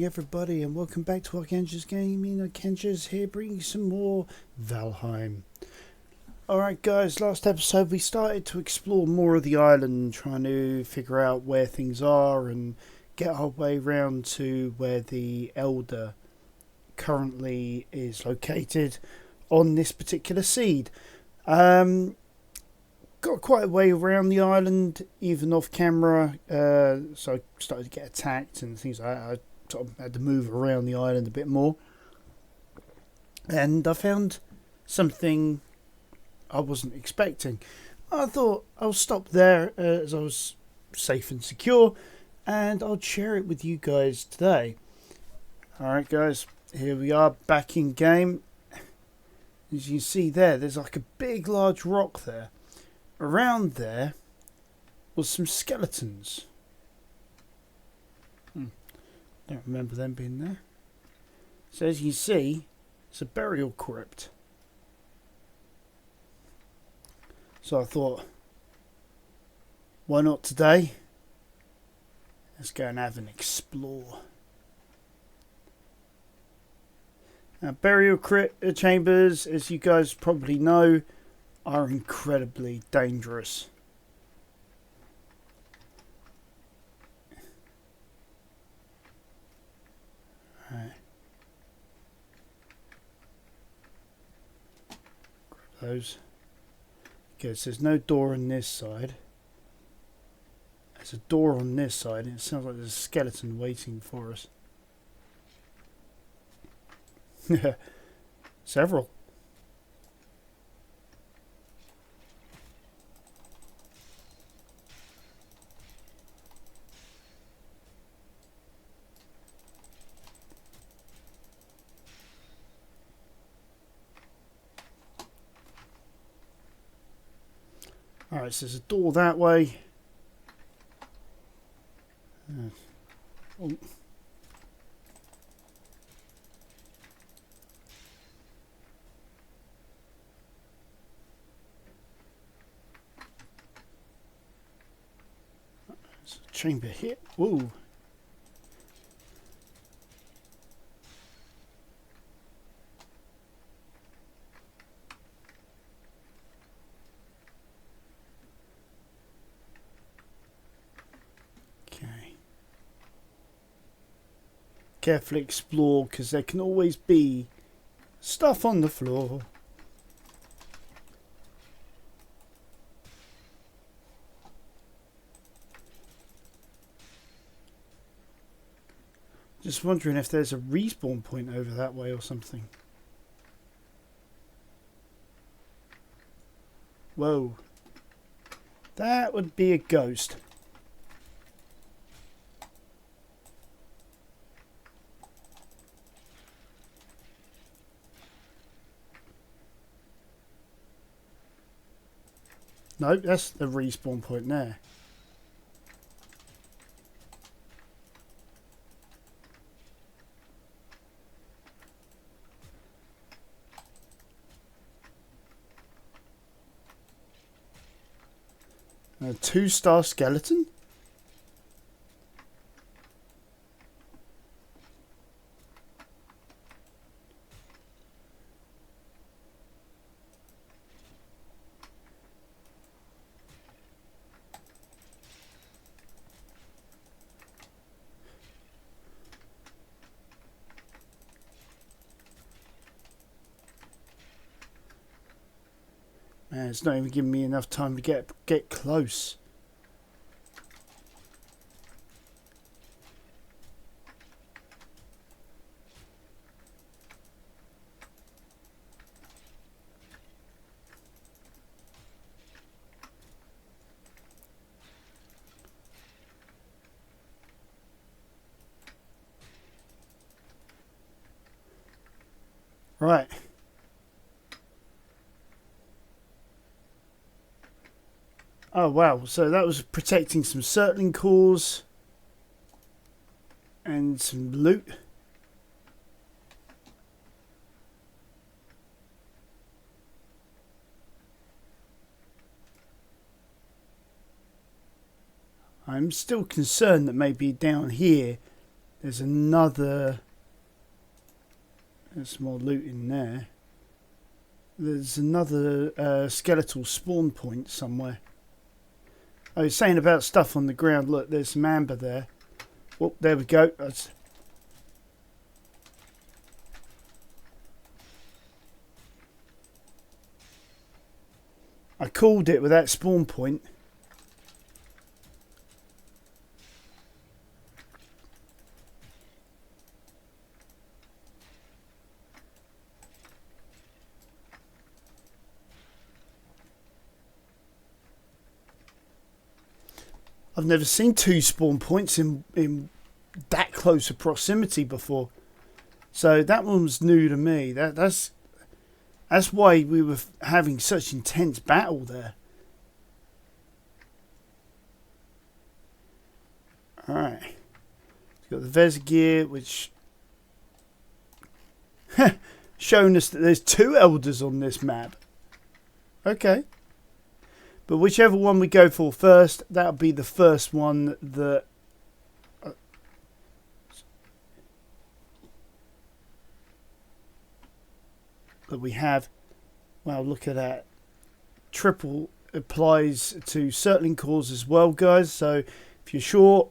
everybody, and welcome back to Arkanja's Gaming. Arkanja's here bringing some more Valheim. Alright guys, last episode we started to explore more of the island, trying to figure out where things are and get our way round to where the Elder currently is located on this particular seed. Got quite a way around the island, even off camera, so I started to get attacked and things like that. I sort of had to move around the island a bit more. And I found something I wasn't expecting. I thought I'll stop there as I was safe and secure, and I'll share it with you guys today. Alright guys, here we are back in game. As you can see there's like a big large rock there. Around there was some skeletons. Don't remember them being there. So as you see, it's a burial crypt. So I thought, why not today? Let's go and have an explore. Now, burial crypt chambers, as you guys probably know, are incredibly dangerous. Right. Grab those. Okay, so there's no door on this side. There's a door on this side, and it sounds like there's a skeleton waiting for us. Several. Alright, so there's a door that way. Oh. There's a chamber here. Whoa. Carefully explore, because there can always be stuff on the floor. Just wondering if there's a respawn point over that way or something. Whoa. That would be a ghost. No, that's the respawn point there. A 2-star skeleton? Man, it's not even giving me enough time to get close. Right. Oh wow, so that was protecting some circling cores and some loot. I'm still concerned that maybe down here there's another... There's more loot in there. There's another skeletal spawn point somewhere. I was saying about stuff on the ground. Look, there's some amber there. Oh, there we go. I called it with that spawn point. I've never seen 2 spawn points in that close a proximity before. So that one was new to me. That's why we were having such intense battle there. Alright. We've got the Vesa gear, which... showing us that there's 2 elders on this map. Okay. But whichever one we go for first, that'll be the first one that... that we have. Wow, look at that. Triple applies to circling cores as well, guys. So if you're short,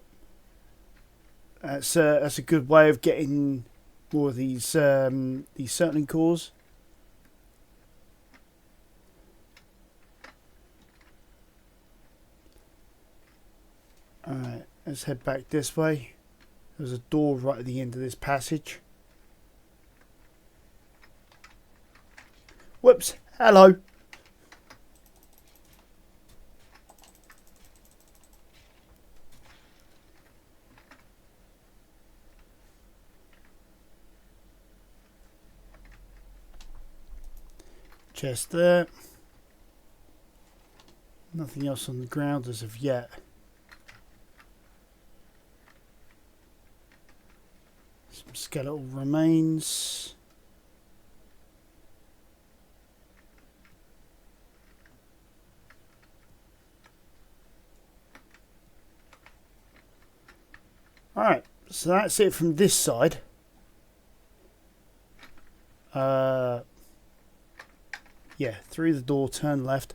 that's a good way of getting more of these circling cores. Alright, let's head back this way. There's a door right at the end of this passage. Whoops, hello. Chest there. Nothing else on the ground as of yet. Some skeletal remains. Alright, so that's it from this side. Yeah, through the door, turn left,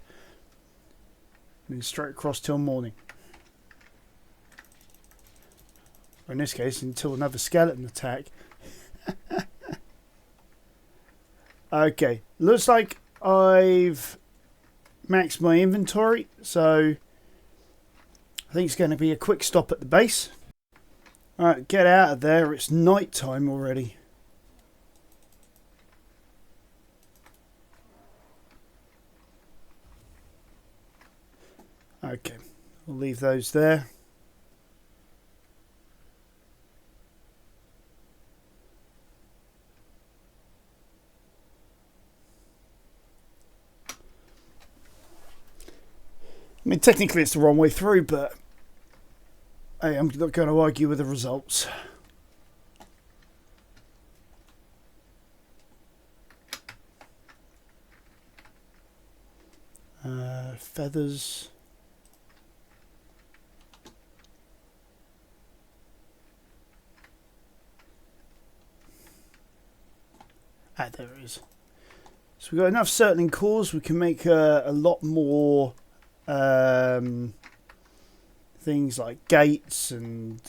and then straight across till morning. Or in this case, until another skeleton attack. Okay, looks like I've maxed my inventory, so I think it's going to be a quick stop at the base. Alright, get out of there, it's night time already. Okay, we'll leave those there. I mean, technically it's the wrong way through, but hey, I'm not going to argue with the results. Feathers. Ah, there it is. So we've got enough circling cores. We can make a lot more things like gates and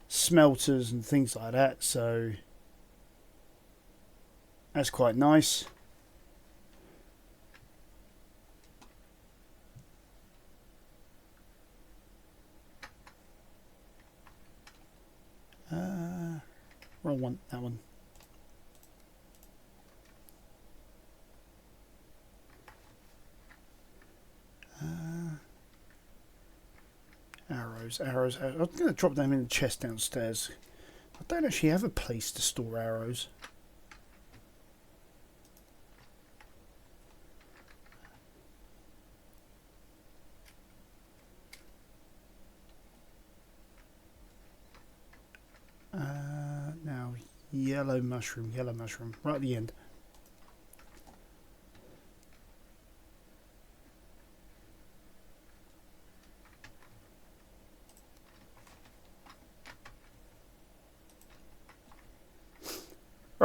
smelters and things like that. So that's quite nice. Wrong one, that one. Arrows. I'm going to drop them in the chest downstairs. I don't actually have a place to store arrows. Now, yellow mushroom, right at the end.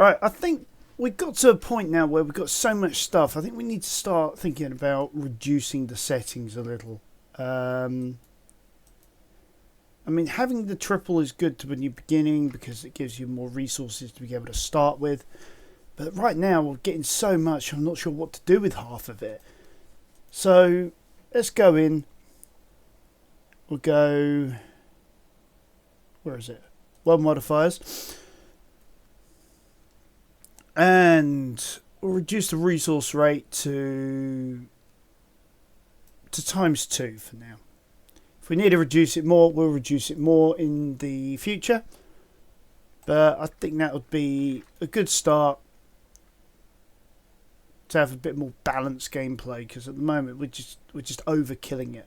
Right, I think we've got to a point now where we've got so much stuff. I think we need to start thinking about reducing the settings a little. I mean, having the triple is good to when you're beginning because it gives you more resources to be able to start with. But right now we're getting so much, I'm not sure what to do with half of it. So let's go in. We'll go... Where is it? World modifiers. And we'll reduce the resource rate to ×2 for now. If we need to reduce it more, we'll reduce it more in the future. But I think that would be a good start to have a bit more balanced gameplay, because at the moment we're just overkilling it.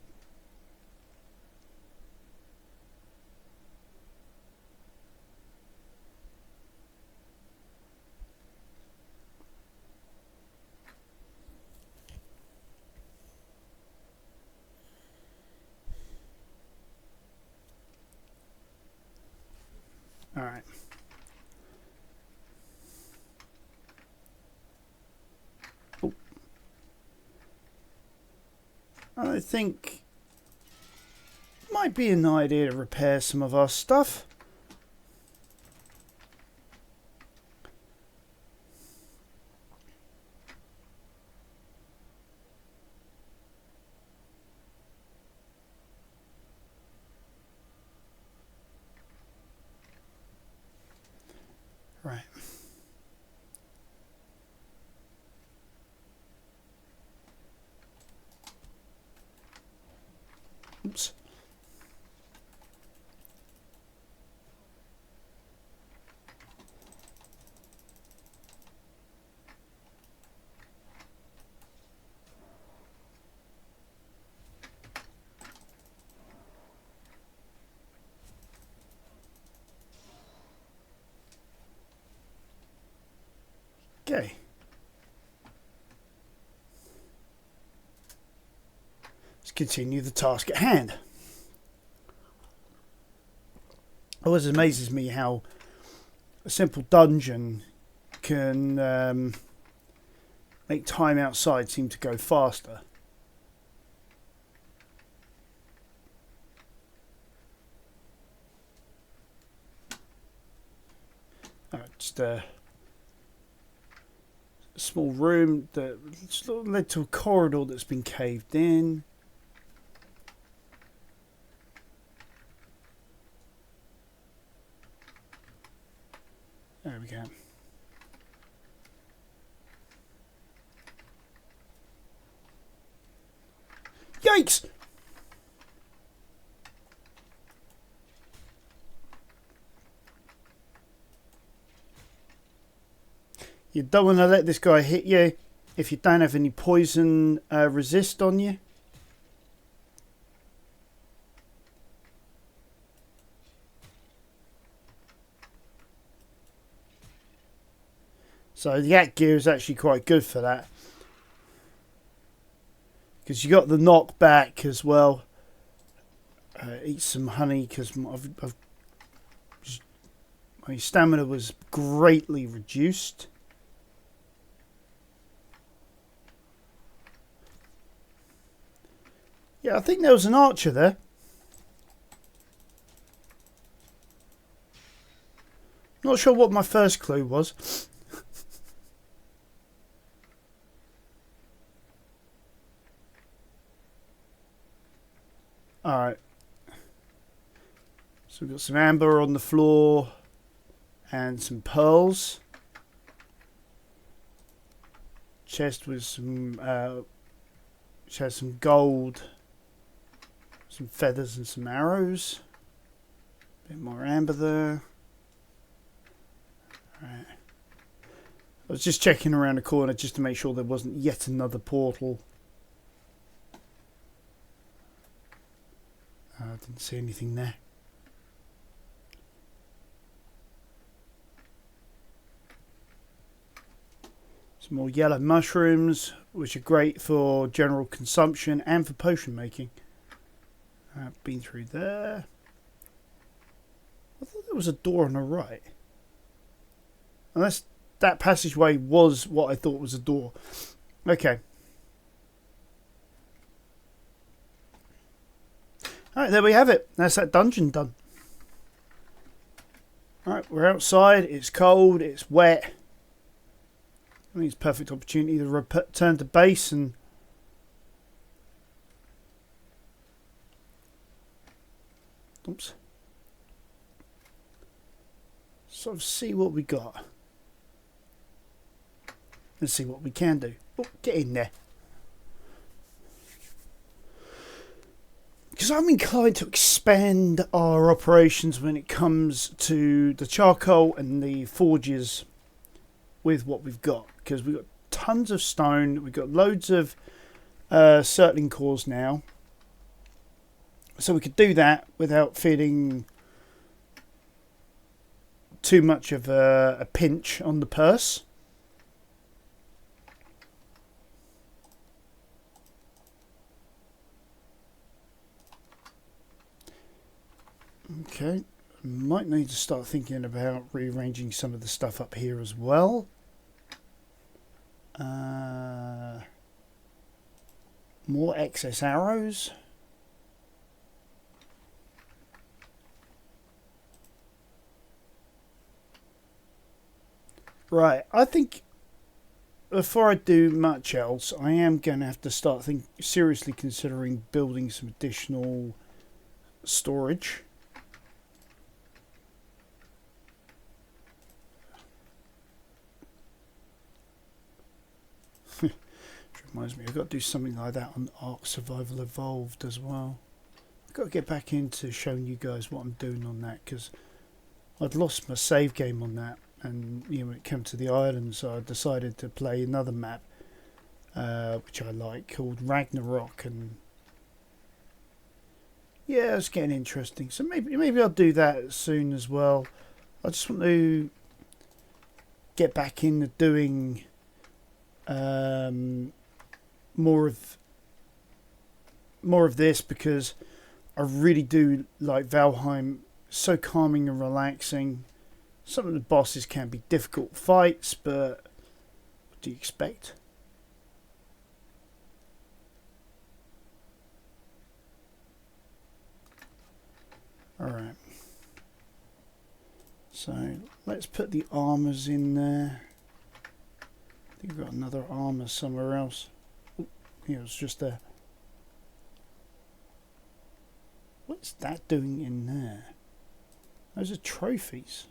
All right. Oh. I think it might be an idea to repair some of our stuff. Right. Oops. Okay. Let's continue the task at hand. It always amazes me how a simple dungeon can make time outside seem to go faster. Just a small room that led to a corridor that's been caved in. There we go. Yikes! You don't want to let this guy hit you if you don't have any poison resist on you. So the Yak gear is actually quite good for that, because you got the knockback as well. Eat some honey, because my stamina was greatly reduced. Yeah, I think there was an archer there. Not sure what my first clue was. Alright. So we've got some amber on the floor and some pearls. Chest with some which has some gold, some feathers and some arrows. A bit more amber there. Alright. I was just checking around the corner just to make sure there wasn't yet another portal. I didn't see anything there. Some more yellow mushrooms, which are great for general consumption and for potion making. I've been through there. I thought there was a door on the right. Unless that passageway was what I thought was a door. Okay. Alright, there we have it. That's that dungeon done. Alright, we're outside. It's cold. It's wet. I think it's a perfect opportunity to return to base and sort of see what we got. And see what we can do. Oh, get in there. Because I'm inclined to expand our operations when it comes to the charcoal and the forges with what we've got. Because we've got tons of stone. We've got loads of circling cores now. So we could do that without feeling too much of a pinch on the purse. Okay, might need to start thinking about rearranging some of the stuff up here as well. More excess arrows. Right, I think before I do much else, I am going to have to start seriously considering building some additional storage. Reminds me, I've got to do something like that on Ark Survival Evolved as well. I've got to get back into showing you guys what I'm doing on that, because I'd lost my save game on that, and when it came to the island, so I decided to play another map, which I like, called Ragnarok, and yeah, it's getting interesting. So maybe I'll do that soon as well. I just want to get back into doing more of this, because I really do like Valheim. So calming and relaxing. Some of the bosses can be difficult fights, but what do you expect? Alright. So let's put the armors in there. I think we've got another armor somewhere else. Oh, yeah, it's just there. What's that doing in there? Those are trophies.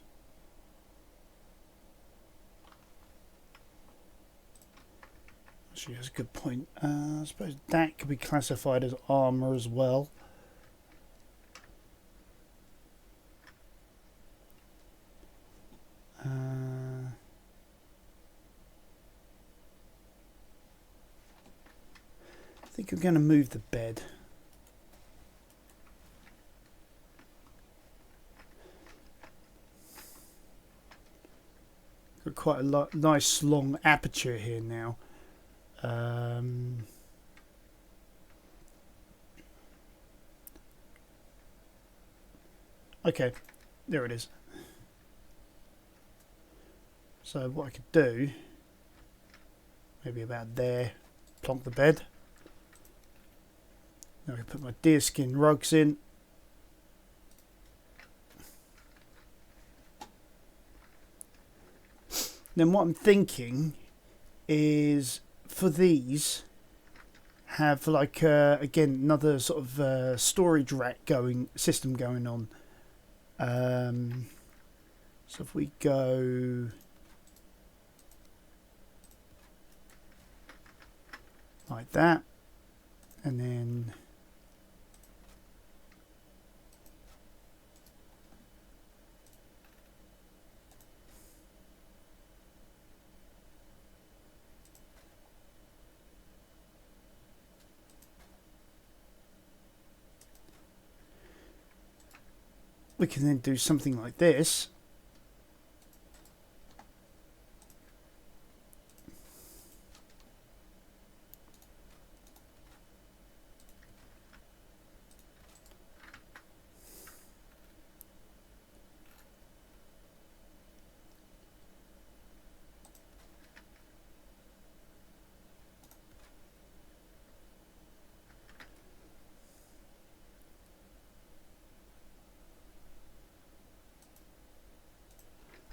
Actually, that's a good point. I suppose that could be classified as armor as well. I think I'm going to move the bed. Got quite a nice long aperture here now. Okay, there it is. So what I could do, maybe about there, plonk the bed. Now I can put my deerskin rugs in. Then what I'm thinking is for these, have like again another sort of storage rack system going on. So if we go like that, and then we can then do something like this.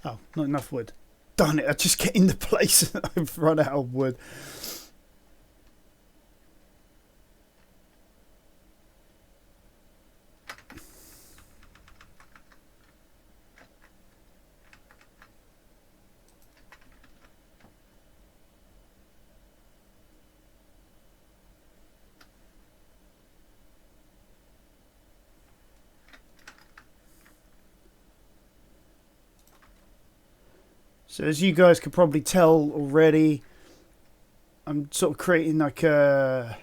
Oh, not enough wood. Darn it, I just get in the place and I've run out of wood. So as you guys could probably tell already, I'm sort of creating like an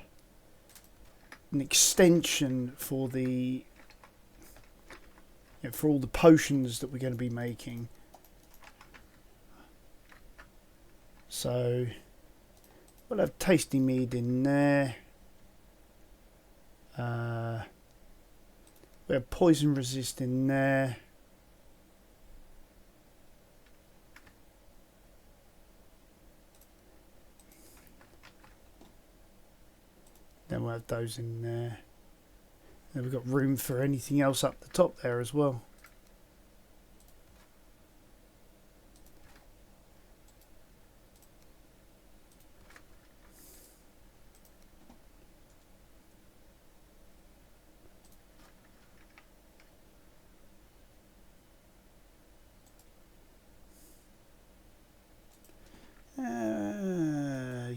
extension for the for all the potions that we're going to be making. So we'll have tasty mead in there. We have poison resist in there. Then we'll have those in there. Then we've got room for anything else up the top there as well.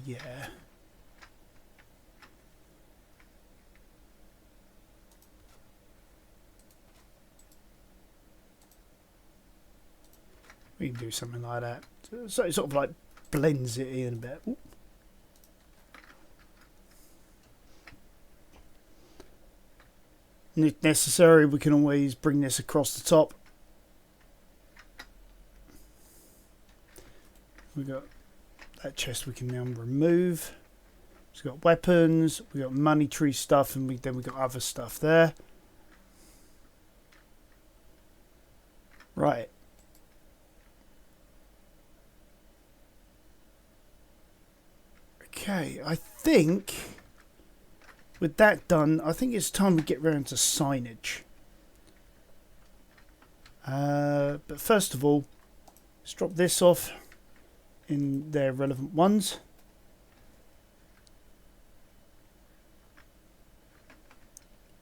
Yeah. We can do something like that. So it sort of like blends it in a bit. Ooh. And if necessary, we can always bring this across the top. We've got that chest we can now remove. We've got weapons, we've got money tree stuff, and then we've got other stuff there. Right. Okay, I think with that done, I think it's time we get round to signage. But first of all, let's drop this off in their relevant ones.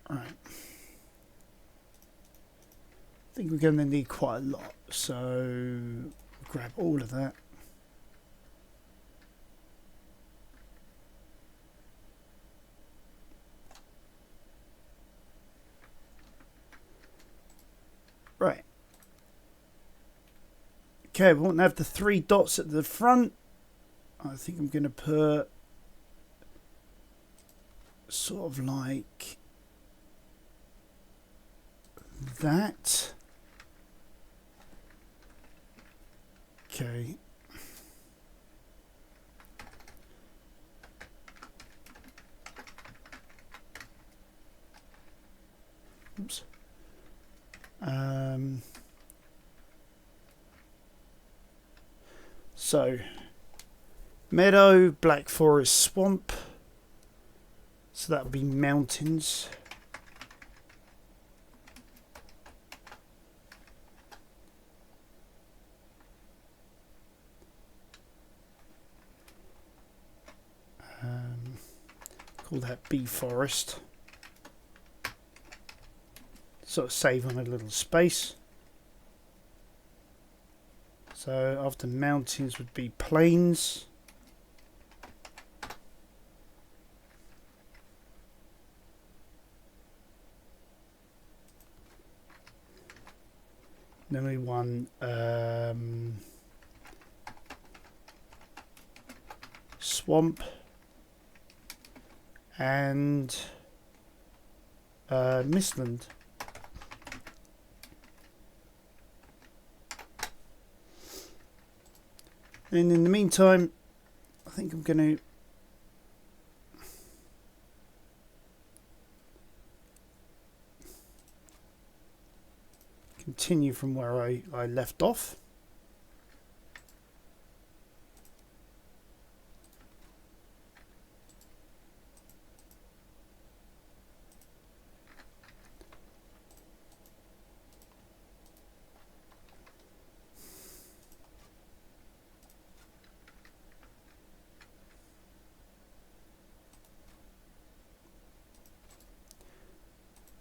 Right. I think we're going to need quite a lot, so grab all of that. Right. Okay, we want to have the 3 dots at the front. I think I'm going to put sort of like that. Okay. Oops. So meadow, black forest, swamp. So that would be mountains. Call that bee forest. Sort of save on a little space. So after mountains would be plains. Then we want swamp and mistland. And in the meantime, I think I'm going to continue from where I left off.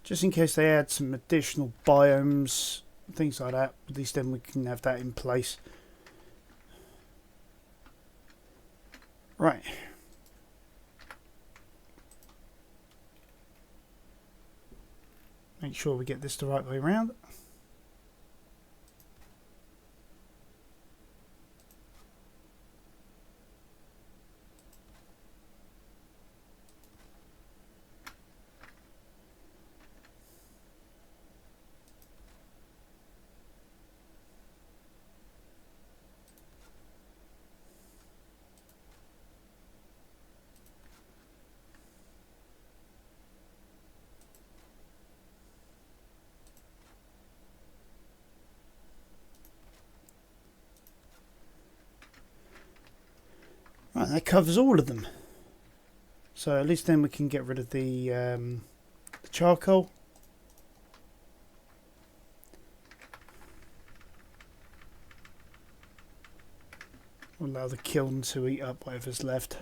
just in case they add some additional biomes, things like that. At least then we can have that in place. Right. Make sure we get this the right way around. Right, that covers all of them. So at least then we can get rid of the charcoal. Allow the kiln to eat up whatever's left.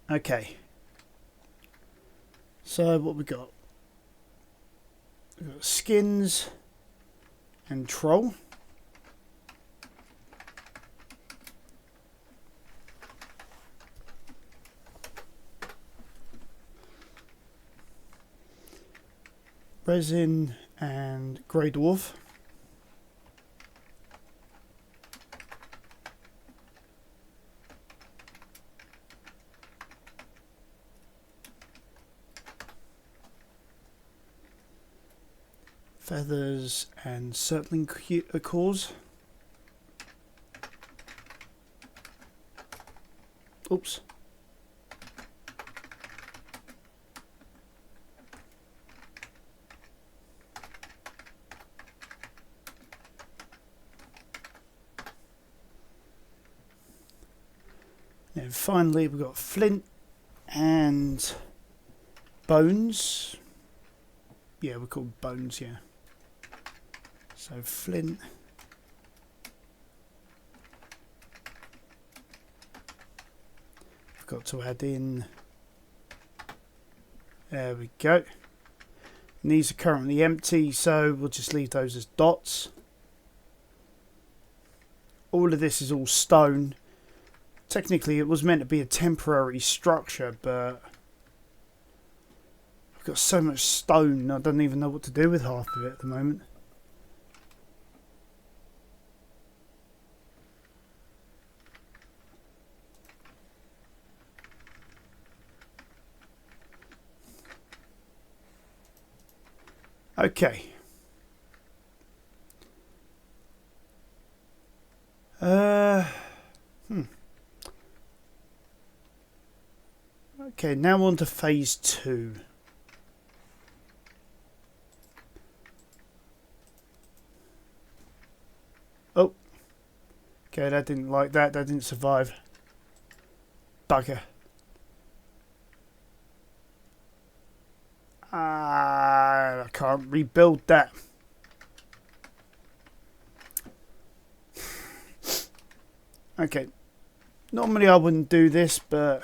Okay. So what we got? We've got skins and troll. Resin and grey dwarf. Feathers and circling cores. Oops. And finally we've got flint and bones. Yeah, we're called bones, yeah. So flint. I've got to add in. There we go. And these are currently empty, so we'll just leave those as dots. All of this is all stone. Technically it was meant to be a temporary structure, but I've got so much stone I don't even know what to do with half of it at the moment. Okay. Okay, now on to phase 2. Oh. Okay, that didn't like that. That didn't survive. Bugger. I can't rebuild that. Okay. Normally I wouldn't do this, but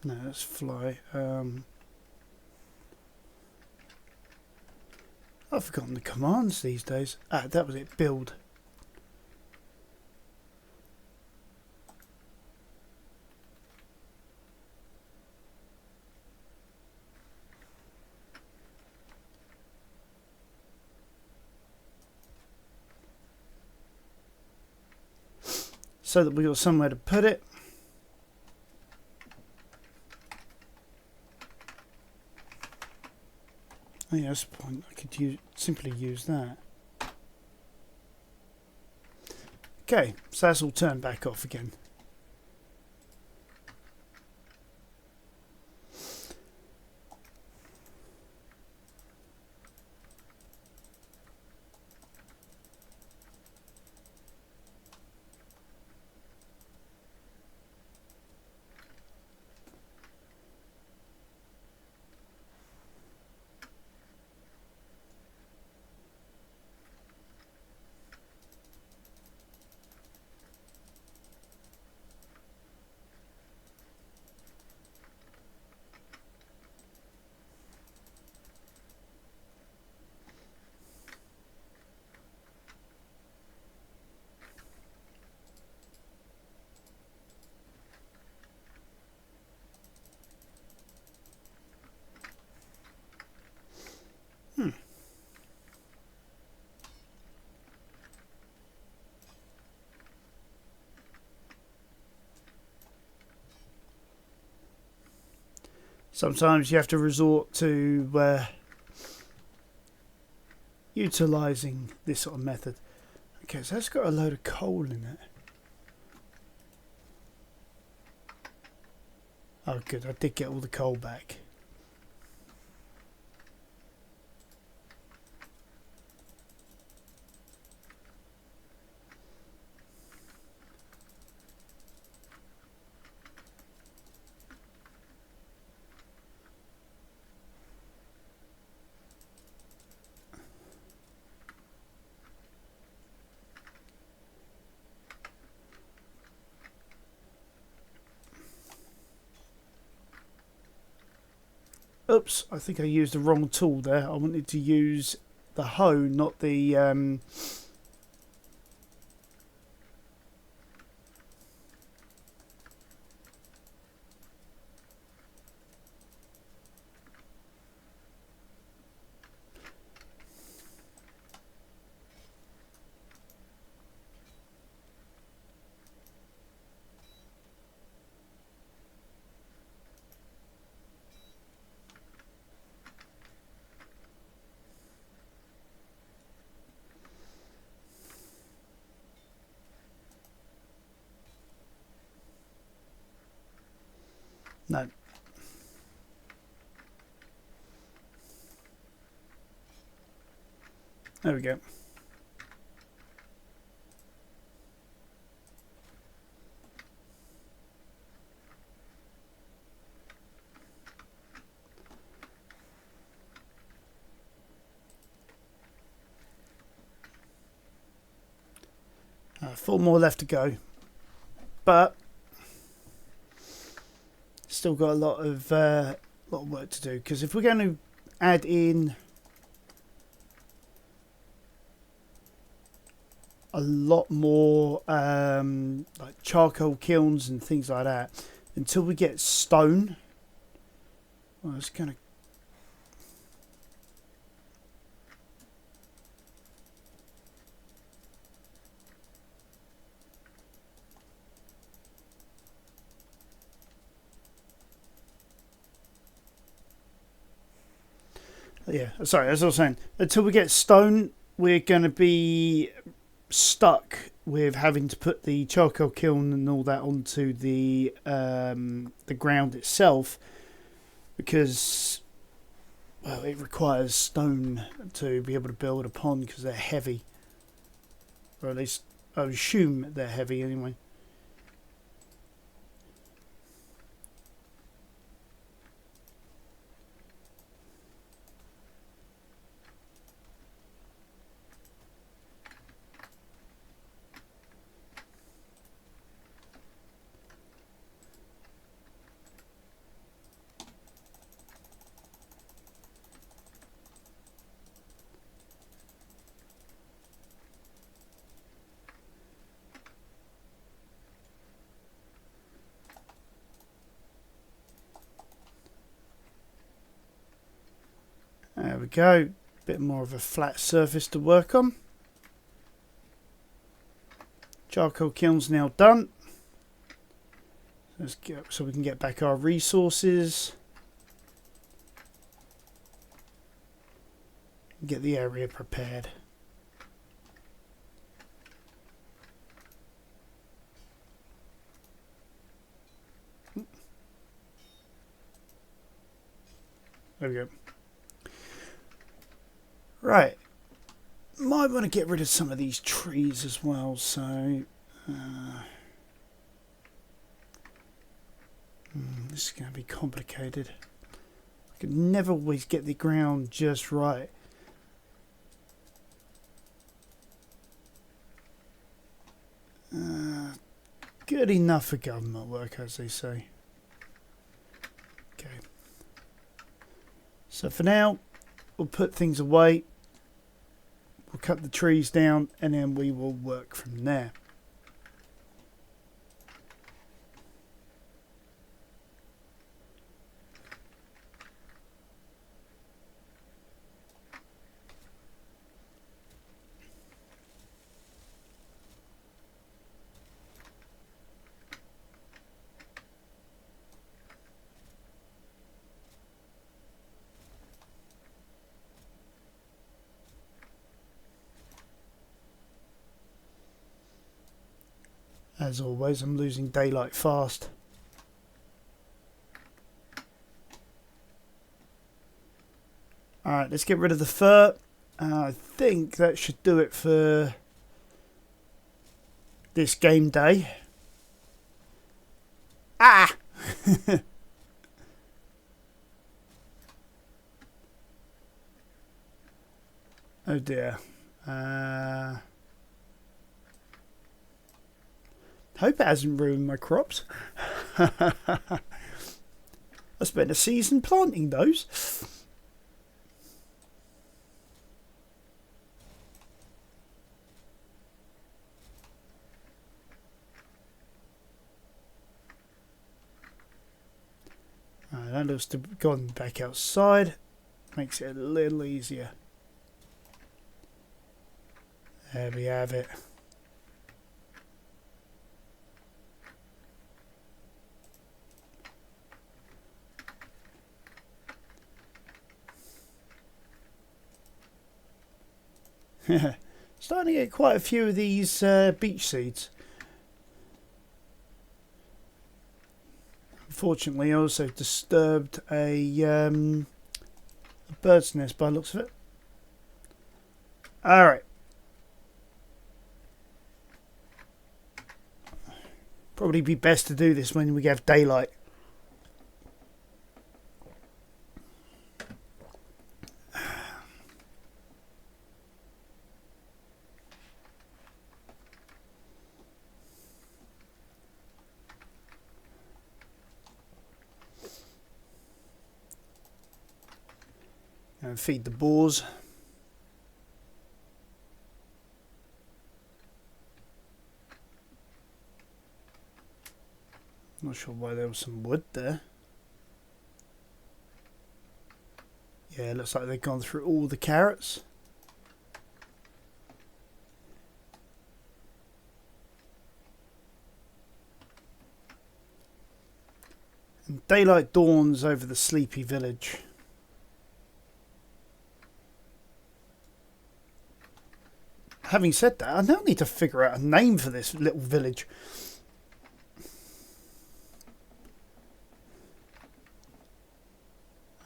no, let's fly. I've forgotten the commands these days. Ah, that was it. Build. So that we got somewhere to put it. Oh yeah, that's the point. I could simply use that. Okay, so that's all turned back off again. sometimes you have to resort to utilising this sort of method. Okay, so that's got a load of coal in it. Oh good, I did get all the coal back. Oops, I think I used the wrong tool there. I wanted to use the hoe, not the... No. There we go. Four more left to go. But still got a lot of work to do, because if we're going to add in a lot more like charcoal kilns and things like that, until we get stone, well, it's going to... Yeah, sorry, as I was saying, until we get stone, we're going to be stuck with having to put the charcoal kiln and all that onto the ground itself, because, well, it requires stone to be able to build upon, because they're heavy, or at least I assume they're heavy anyway. There we go. Bit more of a flat surface to work on. Charcoal kiln's now done. Let's get, so we can get back our resources. Get the area prepared. There we go. Right. Might want to get rid of some of these trees as well, so... this is going to be complicated. I can never always get the ground just right. Good enough for government work, as they say. Okay. So for now, we'll put things away. We'll cut the trees down, and then we will work from there. As always, I'm losing daylight fast. Alright, let's get rid of the fur. I think that should do it for this game day. Ah! Oh dear. Hope it hasn't ruined my crops. I spent a season planting those. That looks to have gone back outside. Makes it a little easier. There we have it. Starting to get quite a few of these beach seeds. Unfortunately, I also disturbed a bird's nest by the looks of it. Alright. Probably be best to do this when we have daylight. And feed the boars. Not sure why there was some wood there. Yeah, it looks like they've gone through all the carrots. And daylight dawns over the sleepy village. Having said that, I now need to figure out a name for this little village.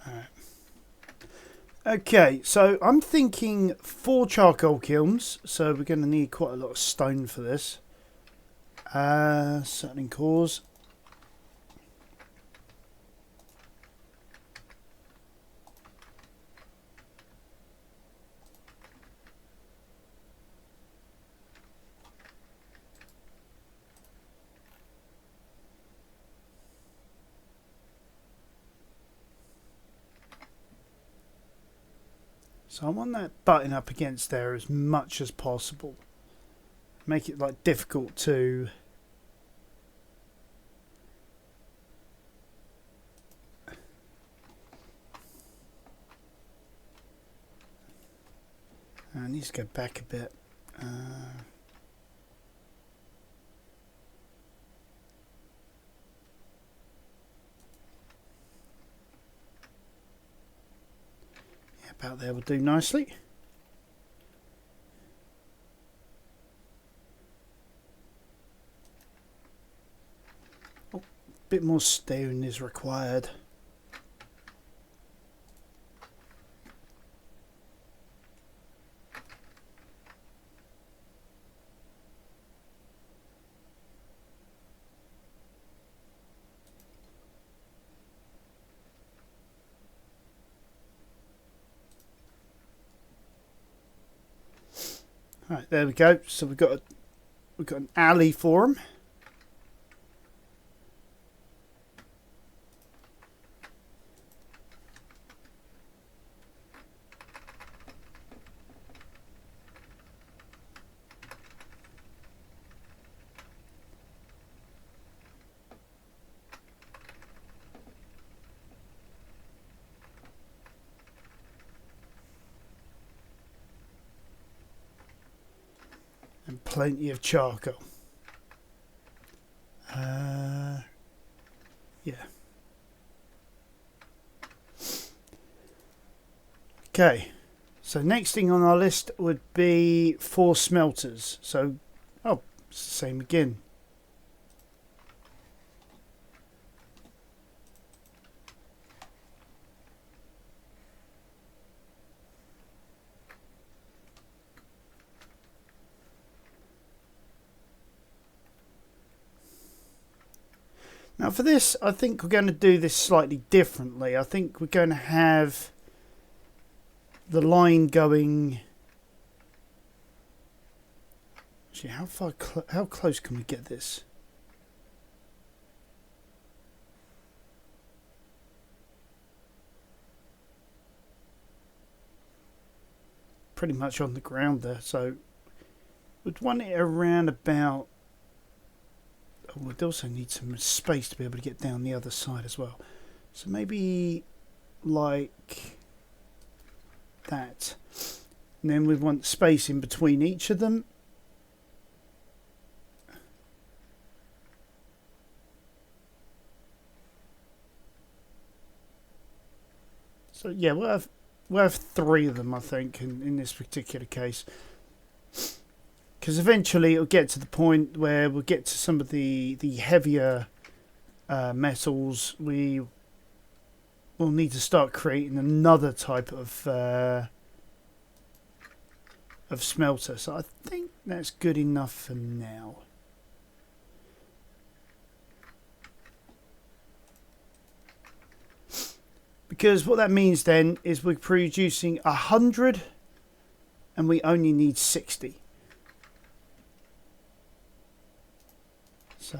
Alright. Okay, so I'm thinking 4 charcoal kilns, so we're going to need quite a lot of stone for this. Certain cores. So I want that button up against there as much as possible. Make it like difficult to I need to go back a bit. About there will do nicely. Oh, a bit more stone is required. Right, there we go. So we've got an alley for them. And plenty of charcoal. Yeah. Okay. So next thing on our list would be 4 smelters. So, oh, it's the same again. Now for this, I think we're going to do this slightly differently. I think we're going to have the line going... Actually, how close can we get this? Pretty much on the ground there, so we'd want it around about... Oh, we'd also need some space to be able to get down the other side as well. So maybe like that. And then we want space in between each of them. So yeah, we'll have 3 of them, I think, in this particular case. Because eventually it'll get to the point where we'll get to some of the heavier metals. We will need to start creating another type of smelter. So I think that's good enough for now. Because what that means then is we're producing 100 and we only need 60. So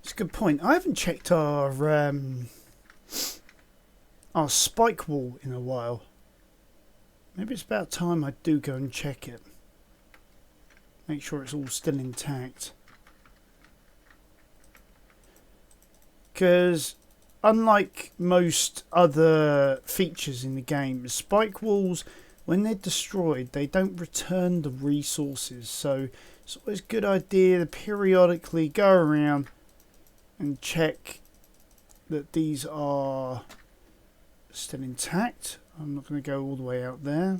it's a good point. I haven't checked our spike wall in a while. Maybe it's about time I do go and check it. Make sure it's all still intact. Because unlike most other features in the game, spike walls, when they're destroyed, they don't return the resources. So it's always a good idea to periodically go around and check that these are still intact. I'm not going to go all the way out there.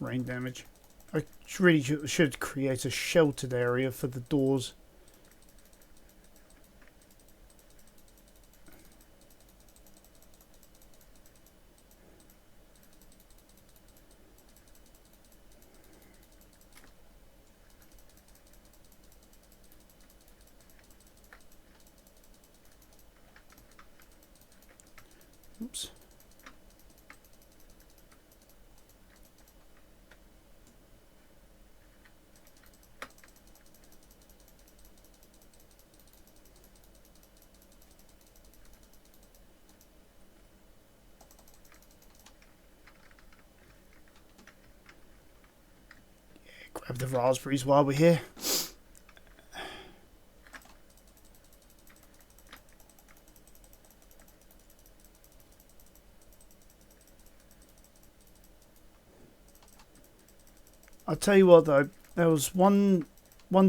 Rain damage. I really should create a sheltered area for the doors. Oops. Grab the raspberries while we're here. I'll tell you what though, there was one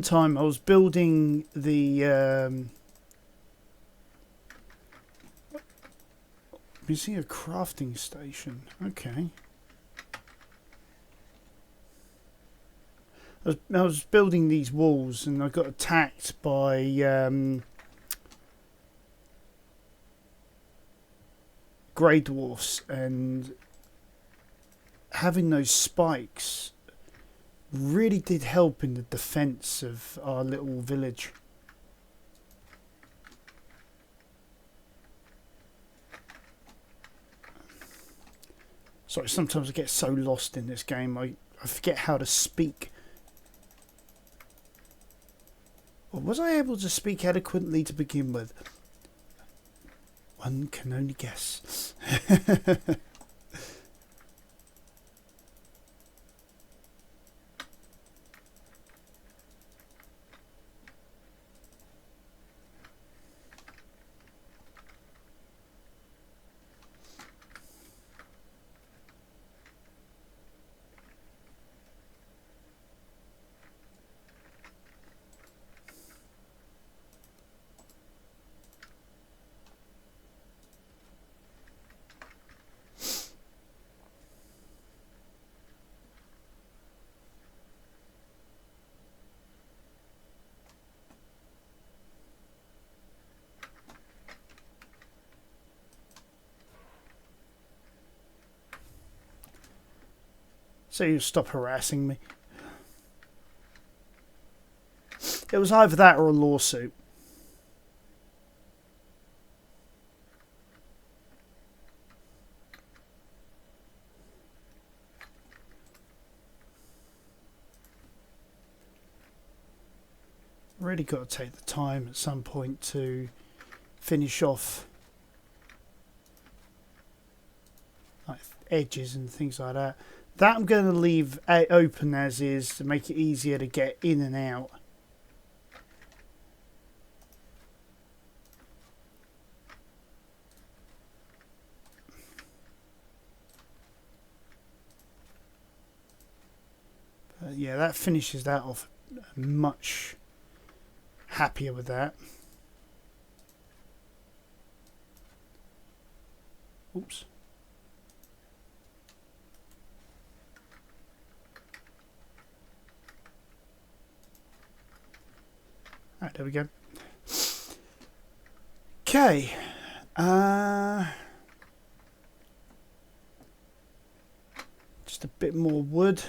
time I was building the you see a crafting station. Okay. I was building these walls and I got attacked by grey dwarfs, and having those spikes really did help in the defense of our little village. Sorry, sometimes I get so lost in this game I forget how to speak. Or was I able to speak eloquently to begin with? One can only guess. So you stop harassing me. It was either that or a lawsuit. Really got to take the time at some point to finish off like edges and things like that. That I'm going to leave open as is to make it easier to get in and out. But yeah, that finishes that off. Much happier with that. Oops. Right, there we go. Okay. Just a bit more wood.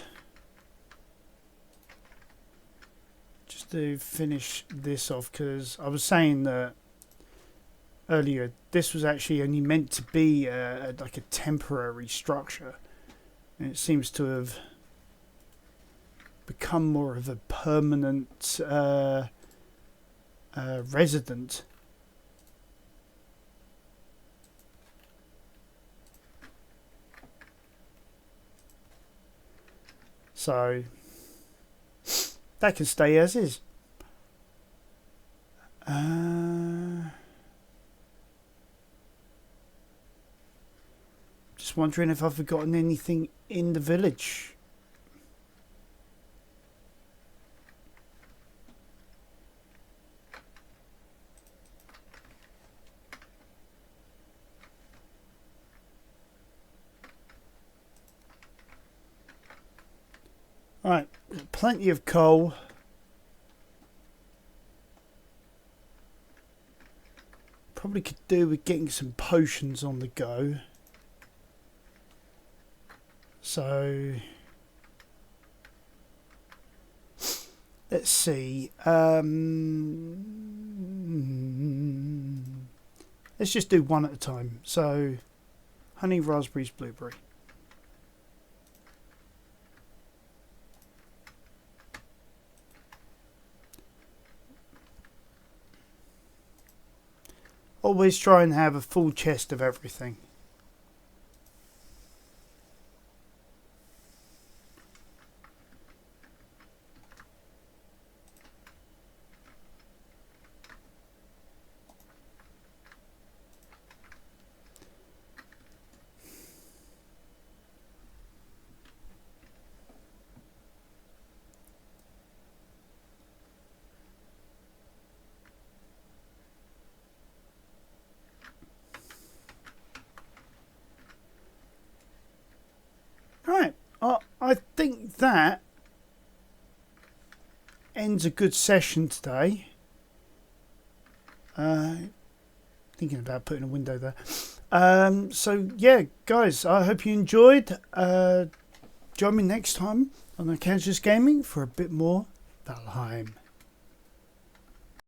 Just to finish this off, because I was saying that earlier this was actually only meant to be like a temporary structure, and it seems to have become more of a permanent resident. So that can stay as is. Just wondering if I've forgotten anything in the village. Right, plenty of coal. Probably could do with getting some potions on the go. So let's see. Let's just do one at a time. So honey, raspberries, blueberry. Always try and have a full chest of everything. Right, I think that ends a good session today. Thinking about putting a window there. So yeah, guys, I hope you enjoyed. Join me next time on Kansas Gaming for a bit more Valheim.